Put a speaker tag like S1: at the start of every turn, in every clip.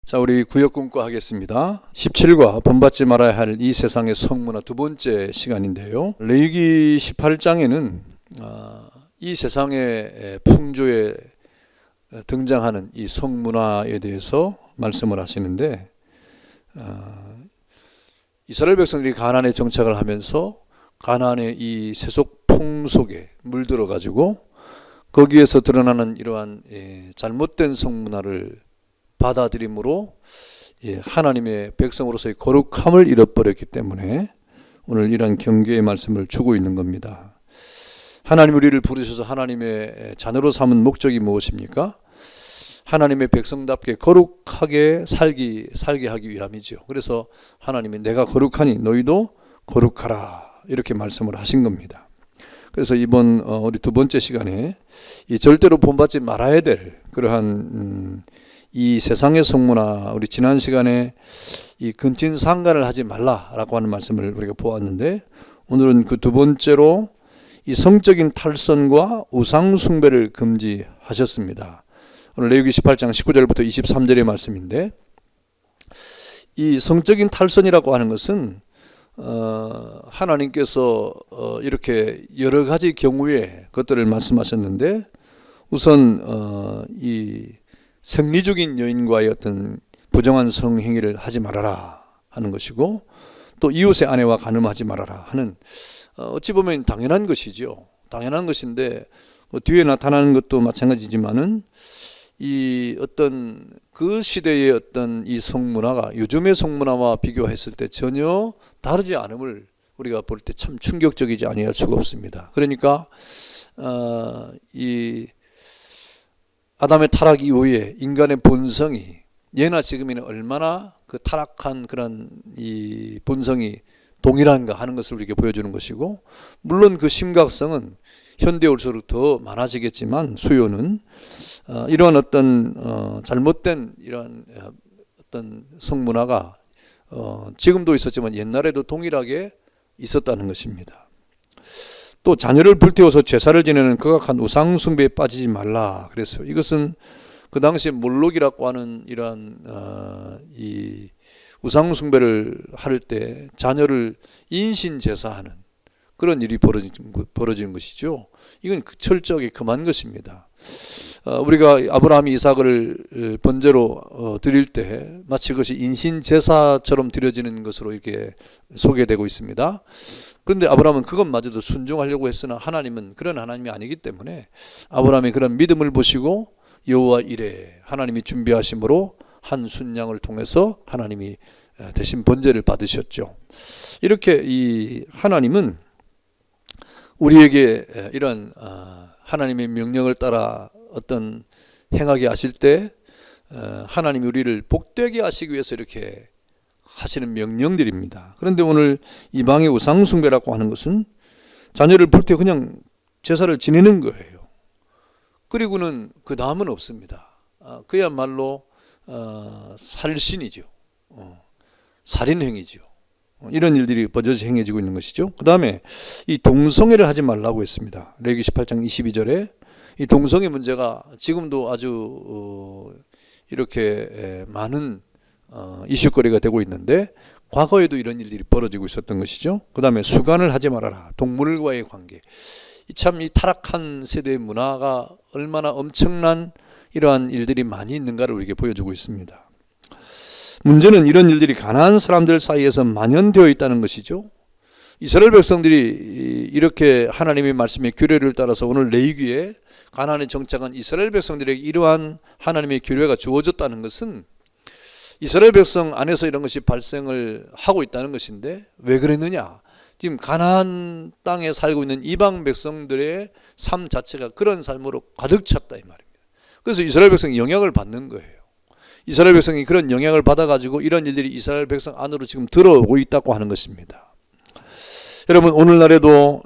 S1: 자, 우리 구역 공과 하겠습니다. 17과 본받지 말아야 할 이 세상의 성문화 두 번째 시간인데요. 레위기 18장에는 이 세상의 풍조에 등장하는 이 성문화에 대해서 말씀을 하시는데, 이스라엘 백성들이 가나안에 정착을 하면서 가나안의 이 세속 풍속에 물들어 가지고 거기에서 드러나는 이러한 잘못된 성문화를 받아들임으로 하나님의 백성으로서의 거룩함을 잃어버렸기 때문에 오늘 이런 경계의 말씀을 주고 있는 겁니다. 하나님 우리를 부르셔서 하나님의 자녀로 삼은 목적이 무엇입니까? 하나님의 백성답게 거룩하게 살게 하기 위함이죠. 그래서 하나님이 내가 거룩하니 너희도 거룩하라 이렇게 말씀을 하신 겁니다. 그래서 이번 우리 두 번째 시간에 이 절대로 본받지 말아야 될 그러한 이 세상의 성문화, 우리 지난 시간에 이 근친상간을 하지 말라라고 하는 말씀을 우리가 보았는데, 오늘은 그 두 번째로 이 성적인 탈선과 우상 숭배를 금지하셨습니다. 오늘 레위기 18장 19절부터 23절의 말씀인데, 이 성적인 탈선이라고 하는 것은 하나님께서 이렇게 여러 가지 경우의 것들을 말씀하셨는데, 우선 이 생리적인 여인과의 어떤 부정한 성행위를 하지 말아라 하는 것이고, 또 이웃의 아내와 간음하지 말아라 하는, 어찌 보면 당연한 것이죠. 당연한 것인데 뒤에 나타나는 것도 마찬가지지만은 이 어떤 그 시대의 어떤 이 성문화가 요즘의 성문화와 비교했을 때 전혀 다르지 않음을 우리가 볼 때 참 충격적이지 아니할 수가 없습니다. 그러니까 이 아담의 타락 이후에 인간의 본성이 예나 지금이나 얼마나 그 타락한 그런 이 본성이 동일한가 하는 것을 우리에게 보여주는 것이고, 물론 그 심각성은 현대에 올수록 더 많아지겠지만 수요는 이러한 어떤 잘못된 이러한 어떤 성문화가 지금도 있었지만 옛날에도 동일하게 있었다는 것입니다. 또 자녀를 불태워서 제사를 지내는 극악한 우상 숭배에 빠지지 말라 그랬어요. 이것은 그 당시에 몰록이라고 하는 이러한 이 우상 숭배를 할 때 자녀를 인신 제사하는 그런 일이 벌어지는 것이죠. 이건 철저하게 금한 것입니다. 우리가 아브라함이 이삭을 번제로 드릴 때 마치 그것이 인신 제사처럼 드려지는 것으로 이렇게 소개되고 있습니다. 그런데 아브라함은 그것마저도 순종하려고 했으나 하나님은 그런 하나님이 아니기 때문에 아브라함이 그런 믿음을 보시고 여호와 이레 하나님이 준비하심으로 한 순양을 통해서 하나님이 대신 번제를 받으셨죠. 이렇게 이 하나님은 우리에게 이런 하나님의 명령을 따라 어떤 행하게 하실 때 하나님이 우리를 복되게 하시기 위해서 이렇게 하시는 명령들입니다. 그런데 오늘 이방의 우상 숭배라고 하는 것은 자녀를 불태워 그냥 제사를 지내는 거예요. 그리고는 그 다음은 없습니다. 그야말로 살신이죠. 살인행위죠. 이런 일들이 버젓이 행해지고 있는 것이죠. 그 다음에 이 동성애를 하지 말라고 했습니다. 레위기 18장 22절에 이 동성애 문제가 지금도 아주 이렇게 많은 이슈거리가 되고 있는데, 과거에도 이런 일들이 벌어지고 있었던 것이죠. 그 다음에 수간을 하지 말아라. 동물과의 관계. 참 이 타락한 세대의 문화가 얼마나 엄청난 이러한 일들이 많이 있는가를 우리에게 보여주고 있습니다. 문제는 이런 일들이 가나안 사람들 사이에서 만연되어 있다는 것이죠. 이스라엘 백성들이 이렇게 하나님의 말씀의 규례를 따라서 오늘 레위기에 가나안에 정착한 이스라엘 백성들에게 이러한 하나님의 규례가 주어졌다는 것은 이스라엘 백성 안에서 이런 것이 발생을 하고 있다는 것인데, 왜 그랬느냐? 지금 가나안 땅에 살고 있는 이방 백성들의 삶 자체가 그런 삶으로 가득 찼다 이 말입니다. 그래서 이스라엘 백성이 영향을 받는 거예요. 이스라엘 백성이 그런 영향을 받아가지고 이런 일들이 이스라엘 백성 안으로 지금 들어오고 있다고 하는 것입니다. 여러분, 오늘날에도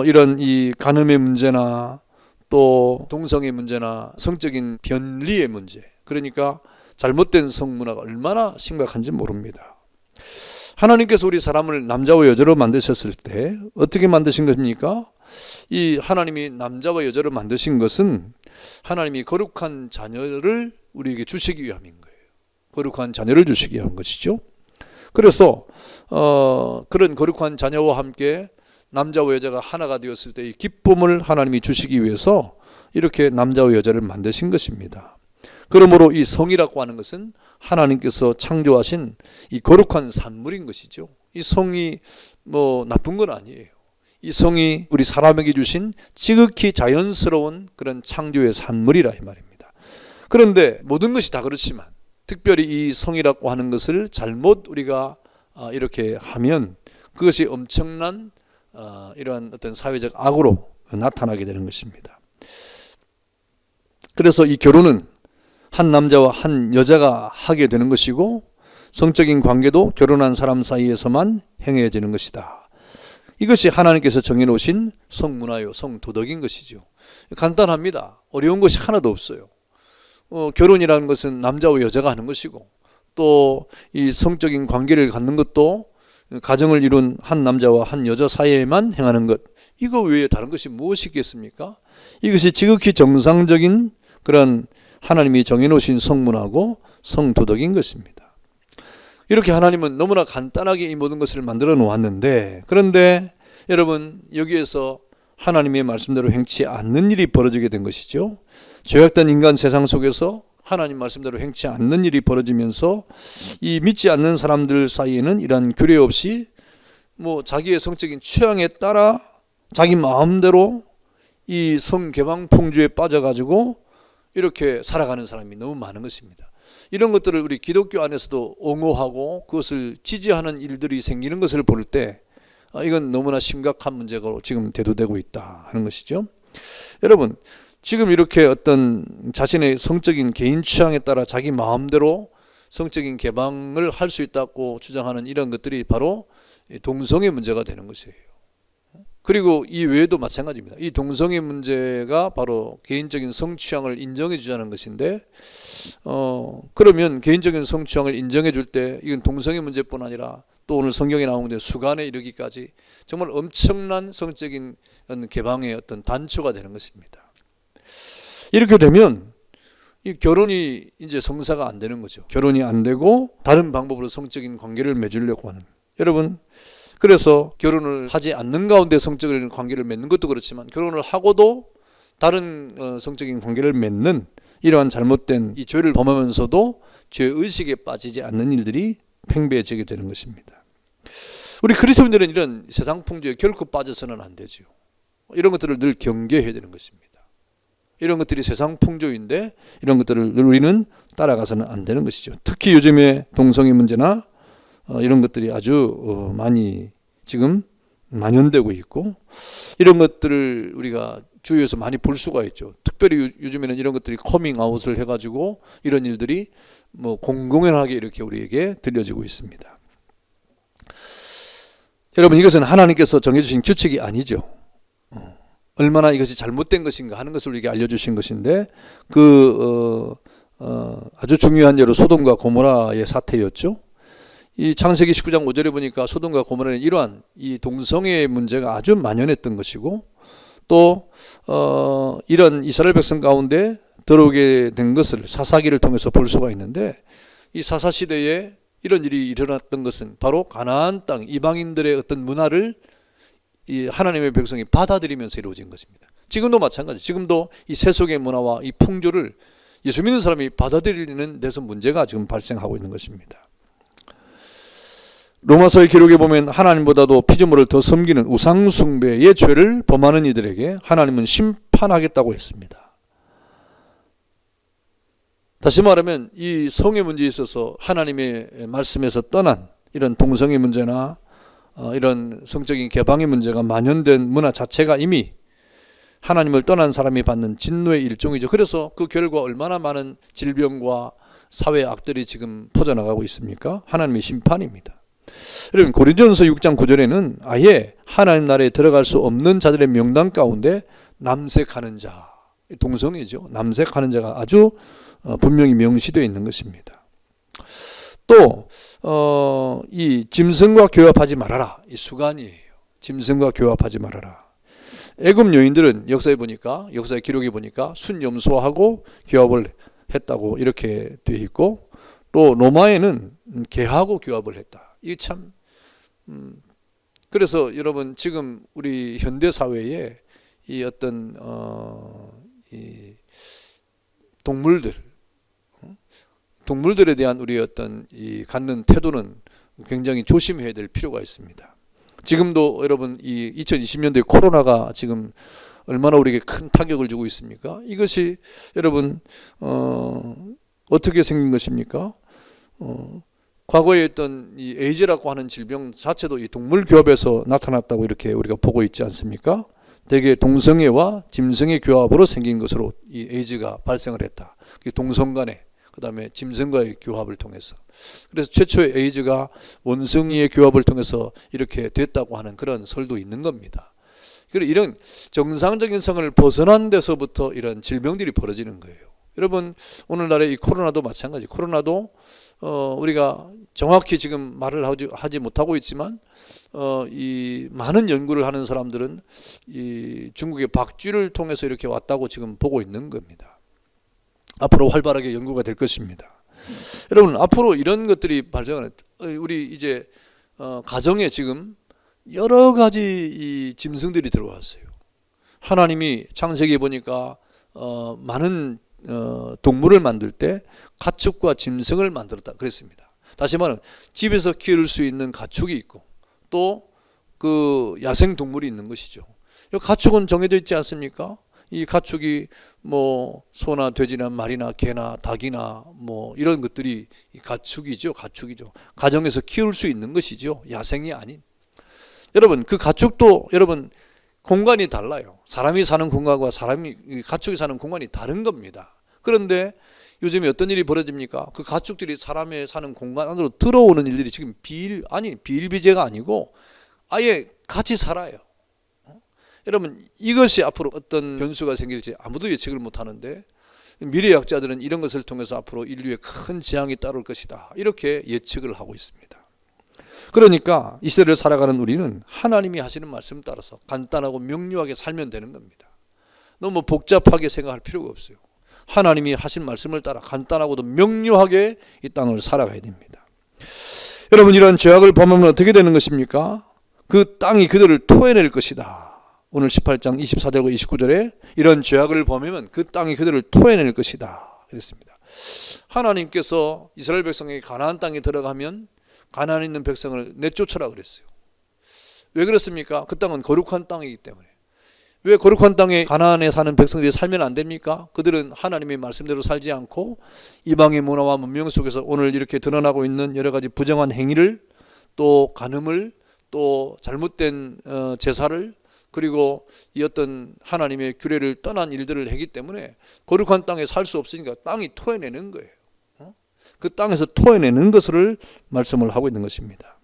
S1: 이런 이 간음의 문제나 또 동성애 문제나 성적인 변리의 문제, 그러니까 잘못된 성문화가 얼마나 심각한지 모릅니다. 하나님께서 우리 사람을 남자와 여자로 만드셨을 때 어떻게 만드신 것입니까? 이 하나님이 남자와 여자로 만드신 것은 하나님이 거룩한 자녀를 우리에게 주시기 위함인 거예요. 거룩한 자녀를 주시기 위한 것이죠. 그래서 그런 거룩한 자녀와 함께 남자와 여자가 하나가 되었을 때 이 기쁨을 하나님이 주시기 위해서 이렇게 남자와 여자를 만드신 것입니다. 그러므로 이 성이라고 하는 것은 하나님께서 창조하신 이 거룩한 산물인 것이죠. 이 성이 뭐 나쁜 건 아니에요. 이 성이 우리 사람에게 주신 지극히 자연스러운 그런 창조의 산물이라 이 말입니다. 그런데 모든 것이 다 그렇지만 특별히 이 성이라고 하는 것을 잘못 우리가 이렇게 하면 그것이 엄청난 이러한 어떤 사회적 악으로 나타나게 되는 것입니다. 그래서 이 결혼은 한 남자와 한 여자가 하게 되는 것이고 성적인 관계도 결혼한 사람 사이에서만 행해지는 것이다. 이것이 하나님께서 정해놓으신 성문화요, 성도덕인 것이죠. 간단합니다. 어려운 것이 하나도 없어요. 결혼이라는 것은 남자와 여자가 하는 것이고 또 이 성적인 관계를 갖는 것도 가정을 이룬 한 남자와 한 여자 사이에만 행하는 것, 이거 외에 다른 것이 무엇이겠습니까? 이것이 지극히 정상적인 그런 하나님이 정해놓으신 성문화고 성도덕인 것입니다. 이렇게 하나님은 너무나 간단하게 이 모든 것을 만들어 놓았는데, 그런데 여러분 여기에서 하나님의 말씀대로 행치 않는 일이 벌어지게 된 것이죠. 죄악된 인간 세상 속에서 하나님 말씀대로 행치 않는 일이 벌어지면서 이 믿지 않는 사람들 사이에는 이러한 규례 없이 뭐 자기의 성적인 취향에 따라 자기 마음대로 이 성개방풍주에 빠져가지고 이렇게 살아가는 사람이 너무 많은 것입니다. 이런 것들을 우리 기독교 안에서도 옹호하고 그것을 지지하는 일들이 생기는 것을 볼 때 이건 너무나 심각한 문제가 지금 대두되고 있다 하는 것이죠. 여러분, 지금 이렇게 어떤 자신의 성적인 개인 취향에 따라 자기 마음대로 성적인 개방을 할 수 있다고 주장하는 이런 것들이 바로 동성애 문제가 되는 것이에요. 그리고 이 외에도 마찬가지입니다. 이 동성애 문제가 바로 개인적인 성취향을 인정해 주자는 것인데 그러면 개인적인 성취향을 인정해 줄 때 이건 동성애 문제뿐 아니라 또 오늘 성경에 나오는 데 수간에 이르기까지 정말 엄청난 성적인 개방의 어떤 단초가 되는 것입니다. 이렇게 되면 이 결혼이 이제 성사가 안 되는 거죠. 결혼이 안 되고 다른 방법으로 성적인 관계를 맺으려고 하는. 여러분, 그래서 결혼을 하지 않는 가운데 성적인 관계를 맺는 것도 그렇지만 결혼을 하고도 다른 성적인 관계를 맺는 이러한 잘못된 이 죄를 범하면서도 죄의식에 빠지지 않는 일들이 팽배해지게 되는 것입니다. 우리 그리스도인들은 이런 세상 풍조에 결코 빠져서는 안 되죠. 이런 것들을 늘 경계해야 되는 것입니다. 이런 것들이 세상 풍조인데 이런 것들을 늘 우리는 따라가서는 안 되는 것이죠. 특히 요즘에 동성애 문제나 이런 것들이 아주 많이 지금 만연되고 있고 이런 것들을 우리가 주위에서 많이 볼 수가 있죠. 특별히 요즘에는 이런 것들이 커밍아웃을 해가지고 이런 일들이 뭐 공공연하게 이렇게 우리에게 들려지고 있습니다. 여러분, 이것은 하나님께서 정해주신 규칙이 아니죠. 얼마나 이것이 잘못된 것인가 하는 것을 우리에게 알려주신 것인데 아주 중요한 예로 소돔과 고모라의 사태였죠. 이 창세기 19장 5절에 보니까 소돔과 고모라는 이러한 이 동성애 문제가 아주 만연했던 것이고 또 이런 이스라엘 백성 가운데 들어오게 된 것을 사사기를 통해서 볼 수가 있는데 이 사사시대에 이런 일이 일어났던 것은 바로 가나안 땅 이방인들의 어떤 문화를 이 하나님의 백성이 받아들이면서 이루어진 것입니다. 지금도 마찬가지. 지금도 이 세속의 문화와 이 풍조를 예수 믿는 사람이 받아들이는 데서 문제가 지금 발생하고 있는 것입니다. 로마서의 기록에 보면 하나님보다도 피조물을 더 섬기는 우상숭배의 죄를 범하는 이들에게 하나님은 심판하겠다고 했습니다. 다시 말하면 이 성의 문제에 있어서 하나님의 말씀에서 떠난 이런 동성애 문제나 이런 성적인 개방의 문제가 만연된 문화 자체가 이미 하나님을 떠난 사람이 받는 진노의 일종이죠. 그래서 그 결과 얼마나 많은 질병과 사회 악들이 지금 퍼져나가고 있습니까? 하나님의 심판입니다. 여러분, 고린도전서 6장 9절에는 아예 하나님 나라에 들어갈 수 없는 자들의 명단 가운데 남색하는 자, 동성애죠. 남색하는 자가 아주 분명히 명시되어 있는 것입니다. 또 이 짐승과 교합하지 말아라. 이 수간이에요. 짐승과 교합하지 말아라. 애굽 여인들은 역사에 보니까, 역사의 기록에 보니까 순염소하고 교합을 했다고 이렇게 되어 있고, 또 로마에는 개하고 교합을 했다. 이게 참 그래서 여러분 지금 우리 현대 사회에 이 어떤 이 동물들에 대한 우리 어떤 이 갖는 태도는 굉장히 조심해야 될 필요가 있습니다. 지금도 여러분 이 2020년도에 코로나가 지금 얼마나 우리에게 큰 타격을 주고 있습니까? 이것이 여러분 어떻게 생긴 것입니까? 과거에 있던 이 에이즈라고 하는 질병 자체도 이 동물 교합에서 나타났다고 이렇게 우리가 보고 있지 않습니까? 대개 동성애와 짐승의 교합으로 생긴 것으로 이 에이즈가 발생을 했다. 동성 간에 그다음에 짐승과의 교합을 통해서. 그래서 최초의 에이즈가 원숭이의 교합을 통해서 이렇게 됐다고 하는 그런 설도 있는 겁니다. 이런 정상적인 성을 벗어난 데서부터 이런 질병들이 벌어지는 거예요. 여러분 오늘날의 이 코로나도 마찬가지. 코로나도 우리가 정확히 지금 말을 하지 못하고 있지만 이 많은 연구를 하는 사람들은 이 중국의 박쥐를 통해서 이렇게 왔다고 지금 보고 있는 겁니다. 앞으로 활발하게 연구가 될 것입니다. 여러분 앞으로 이런 것들이 발생하는 우리 이제 가정에 지금 여러 가지 이 짐승들이 들어왔어요. 하나님이 창세기에 보니까 많은 동물을 만들 때 가축과 짐승을 만들었다 그랬습니다. 다시 말하면 집에서 키울 수 있는 가축이 있고 또 그 야생 동물이 있는 것이죠. 가축은 정해져 있지 않습니까? 이 가축이 뭐 소나 돼지나 말이나 개나 닭이나 뭐 이런 것들이 가축이죠. 가정에서 키울 수 있는 것이죠. 야생이 아닌. 여러분 그 가축도 여러분 공간이 달라요. 사람이 사는 공간과 가축이 사는 공간이 다른 겁니다. 그런데 요즘에 어떤 일이 벌어집니까? 그 가축들이 사람의 사는 공간 안으로 들어오는 일들이 지금 비일비재가 아니고 아예 같이 살아요. 여러분 이것이 앞으로 어떤 변수가 생길지 아무도 예측을 못하는데 미래학자들은 이런 것을 통해서 앞으로 인류에 큰 재앙이 따를 것이다 이렇게 예측을 하고 있습니다. 그러니까 이 시대를 살아가는 우리는 하나님이 하시는 말씀 따라서 간단하고 명료하게 살면 되는 겁니다. 너무 복잡하게 생각할 필요가 없어요. 하나님이 하신 말씀을 따라 간단하고도 명료하게 이 땅을 살아가야 됩니다. 여러분 이런 죄악을 범하면 어떻게 되는 것입니까? 그 땅이 그들을 토해낼 것이다. 오늘 18장 24절과 29절에 이런 죄악을 범하면 그 땅이 그들을 토해낼 것이다 그랬습니다. 하나님께서 이스라엘 백성에게 가나안 땅에 들어가면 가나안에 있는 백성을 내쫓으라 그랬어요. 왜 그렇습니까? 그 땅은 거룩한 땅이기 때문에. 왜 거룩한 땅에 가나안에 사는 백성들이 살면 안 됩니까? 그들은 하나님의 말씀대로 살지 않고 이방의 문화와 문명 속에서 오늘 이렇게 드러나고 있는 여러 가지 부정한 행위를 또 간음을 또 잘못된 제사를 그리고 이 어떤 하나님의 규례를 떠난 일들을 하기 때문에 거룩한 땅에 살 수 없으니까 땅이 토해내는 거예요. 그 땅에서 토해내는 것을 말씀을 하고 있는 것입니다.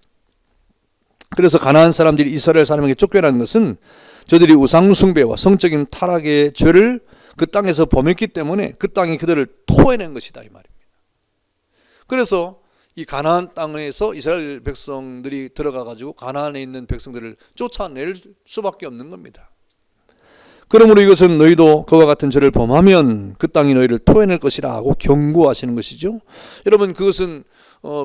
S1: 그래서 가나안 사람들이 이스라엘 사람에게 쫓겨나는 것은 저들이 우상 숭배와 성적인 타락의 죄를 그 땅에서 범했기 때문에 그 땅이 그들을 토해낸 것이다 이 말입니다. 그래서 이 가나안 땅에서 이스라엘 백성들이 들어가 가지고 가나안에 있는 백성들을 쫓아낼 수밖에 없는 겁니다. 그러므로 이것은 너희도 그와 같은 죄를 범하면 그 땅이 너희를 토해낼 것이라 하고 경고하시는 것이죠. 여러분 그것은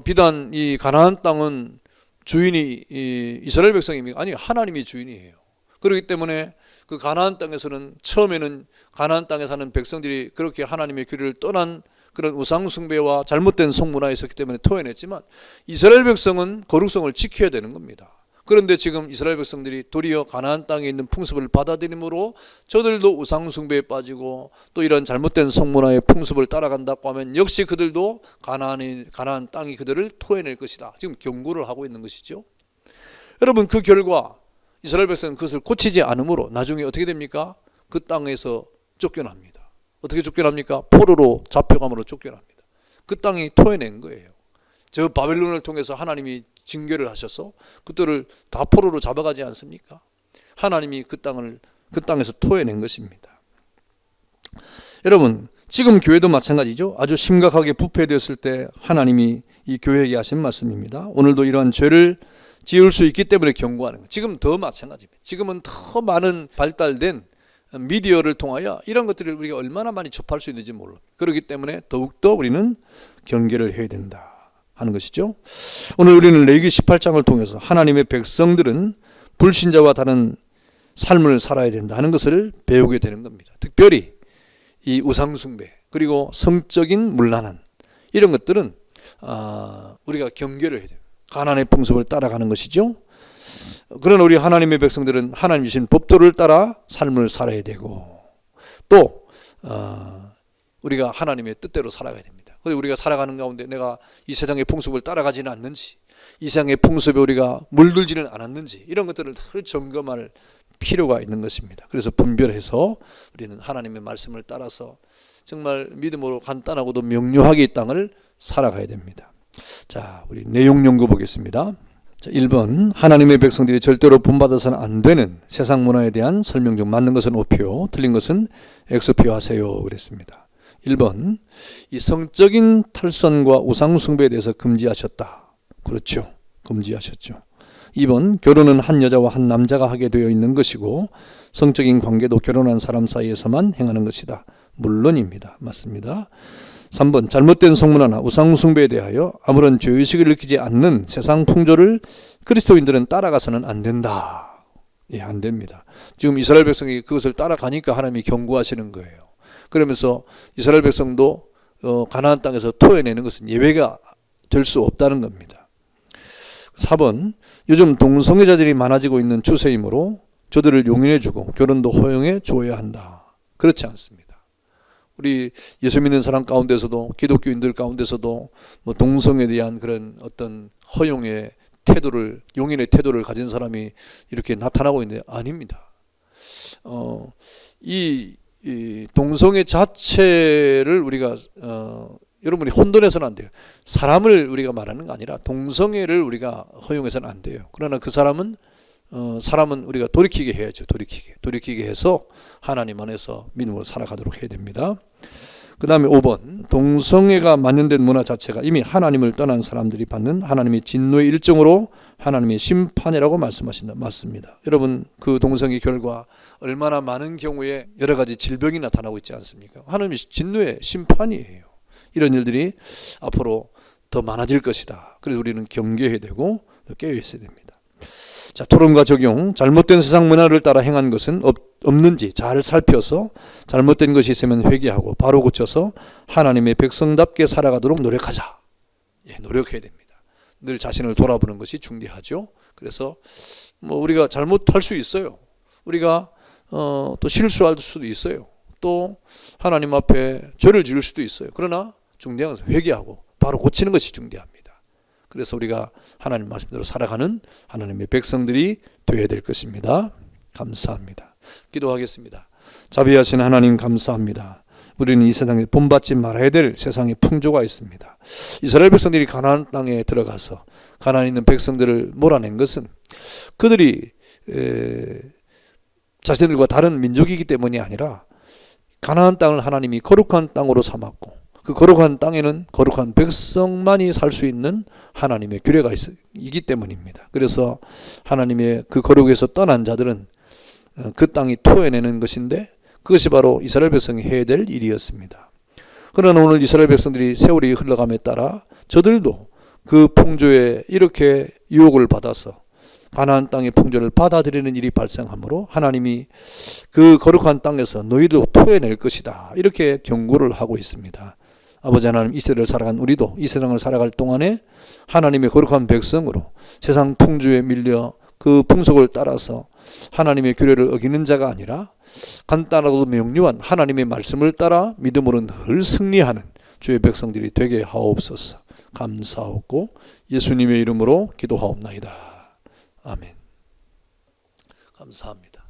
S1: 비단 이 가나안 땅은 주인이 이스라엘 백성입니까? 아니 하나님이 주인이에요. 그렇기 때문에 그 가나안 땅에서는 처음에는 가나안 땅에 사는 백성들이 그렇게 하나님의 규례를 떠난 그런 우상 숭배와 잘못된 성문화에 있었기 때문에 토해냈지만 이스라엘 백성은 거룩성을 지켜야 되는 겁니다. 그런데 지금 이스라엘 백성들이 도리어 가나안 땅에 있는 풍습을 받아들임으로 저들도 우상 숭배에 빠지고 또 이런 잘못된 성문화의 풍습을 따라간다고 하면 역시 그들도 가나안 땅이 그들을 토해낼 것이다. 지금 경고를 하고 있는 것이죠. 여러분 그 결과 이스라엘 백성은 그것을 고치지 않으므로 나중에 어떻게 됩니까? 그 땅에서 쫓겨납니다. 어떻게 쫓겨납니까? 포로로 잡혀감으로 쫓겨납니다. 그 땅이 토해낸 거예요. 저 바벨론을 통해서 하나님이 징계를 하셔서 그들을 다 포로로 잡아가지 않습니까? 하나님이 그 땅에서 토해낸 것입니다. 여러분 지금 교회도 마찬가지죠. 아주 심각하게 부패되었을 때 하나님이 이 교회에게 하신 말씀입니다. 오늘도 이러한 죄를 지을 수 있기 때문에 경고하는 거예요. 지금 더 마찬가지입니다. 지금은 더 많은 발달된 미디어를 통하여 이런 것들을 우리가 얼마나 많이 접할 수 있는지 몰라요. 그렇기 때문에 더욱더 우리는 경계를 해야 된다 하는 것이죠. 오늘 우리는 레위기 18장을 통해서 하나님의 백성들은 불신자와 다른 삶을 살아야 된다 하는 것을 배우게 되는 겁니다. 특별히 이 우상숭배 그리고 성적인 문란한 이런 것들은 우리가 경계를 해야 돼요. 가나안의 풍습을 따라가는 것이죠. 그러나 우리 하나님의 백성들은 하나님 주신 법도를 따라 삶을 살아야 되고 또 우리가 하나님의 뜻대로 살아가야 됩니다. 그래서 우리가 살아가는 가운데 내가 이 세상의 풍습을 따라가지는 않는지 이 세상의 풍습에 우리가 물들지는 않았는지 이런 것들을 늘 점검할 필요가 있는 것입니다. 그래서 분별해서 우리는 하나님의 말씀을 따라서 정말 믿음으로 간단하고도 명료하게 이 땅을 살아가야 됩니다. 자, 우리 내용 연구 보겠습니다. 자, 1번 하나님의 백성들이 절대로 본받아서는 안 되는 세상 문화에 대한 설명 중 맞는 것은 O표, 틀린 것은 X표 하세요 그랬습니다. 1번 이 성적인 탈선과 우상숭배에 대해서 금지하셨다. 그렇죠. 금지하셨죠. 2번 결혼은 한 여자와 한 남자가 하게 되어 있는 것이고 성적인 관계도 결혼한 사람 사이에서만 행하는 것이다. 물론입니다. 맞습니다. 3번 잘못된 성문화나 우상숭배에 대하여 아무런 죄의식을 느끼지 않는 세상 풍조를 그리스도인들은 따라가서는 안 된다. 예, 안 됩니다. 지금 이스라엘 백성이 그것을 따라가니까 하나님이 경고하시는 거예요. 그러면서 이스라엘 백성도 가나안 땅에서 토해내는 것은 예외가 될 수 없다는 겁니다. 4번 요즘 동성애자들이 많아지고 있는 추세이므로 저들을 용인해주고 결혼도 허용해 줘야 한다. 그렇지 않습니다. 우리 예수 믿는 사람 가운데서도 기독교인들 가운데서도 뭐 동성애에 대한 그런 어떤 허용의 태도를 용인의 태도를 가진 사람이 이렇게 나타나고 있는데 아닙니다. 이 동성애 자체를 우리가 여러분이 혼돈해서는 안 돼요. 사람을 우리가 말하는 게 아니라 동성애를 우리가 허용해서는 안 돼요. 그러나 그 사람은 우리가 돌이키게 해야죠. 돌이키게 해서 하나님 안에서 믿음으로 살아가도록 해야 됩니다. 그 다음에 5번 동성애가 만연된 문화 자체가 이미 하나님을 떠난 사람들이 받는 하나님의 진노의 일종으로 하나님의 심판이라고 말씀하신다. 맞습니다. 여러분 그 동성애 결과 얼마나 많은 경우에 여러 가지 질병이 나타나고 있지 않습니까? 하나님의 진노의 심판이에요. 이런 일들이 앞으로 더 많아질 것이다. 그래서 우리는 경계해야 되고 깨어 있어야 됩니다. 자, 토론과 적용. 잘못된 세상 문화를 따라 행한 것은 없는지 잘 살펴서 잘못된 것이 있으면 회개하고 바로 고쳐서 하나님의 백성답게 살아가도록 노력하자. 예, 노력해야 됩니다. 늘 자신을 돌아보는 것이 중요하죠. 그래서 뭐 우리가 잘못할 수 있어요. 우리가 또 실수할 수도 있어요. 또 하나님 앞에 죄를 지을 수도 있어요. 그러나 중요한 것은 회개하고 바로 고치는 것이 중요합니다. 그래서 우리가 하나님 말씀대로 살아가는 하나님의 백성들이 되어야 될 것입니다. 감사합니다. 기도하겠습니다. 자비하신 하나님 감사합니다. 우리는 이 세상에 본받지 말아야 될 세상의 풍조가 있습니다. 이스라엘 백성들이 가나안 땅에 들어가서 가나안에 있는 백성들을 몰아낸 것은 그들이 자신들과 다른 민족이기 때문이 아니라 가나안 땅을 하나님이 거룩한 땅으로 삼았고 그 거룩한 땅에는 거룩한 백성만이 살 수 있는 하나님의 규례가 있기 때문입니다. 그래서 하나님의 그 거룩에서 떠난 자들은 그 땅이 토해내는 것인데 그것이 바로 이스라엘 백성이 해야 될 일이었습니다. 그러나 오늘 이스라엘 백성들이 세월이 흘러감에 따라 저들도 그 풍조에 이렇게 유혹을 받아서 가나안 땅의 풍조를 받아들이는 일이 발생하므로 하나님이 그 거룩한 땅에서 너희도 토해낼 것이다 이렇게 경고를 하고 있습니다. 아버지 하나님, 이 세대를 살아간 우리도 이 세상을 살아갈 동안에 하나님의 거룩한 백성으로 세상 풍조에 밀려 그 풍속을 따라서 하나님의 규례를 어기는 자가 아니라 간단하고도 명료한 하나님의 말씀을 따라 믿음으로 늘 승리하는 주의 백성들이 되게 하옵소서. 감사하고 예수님의 이름으로 기도하옵나이다. 아멘. 감사합니다.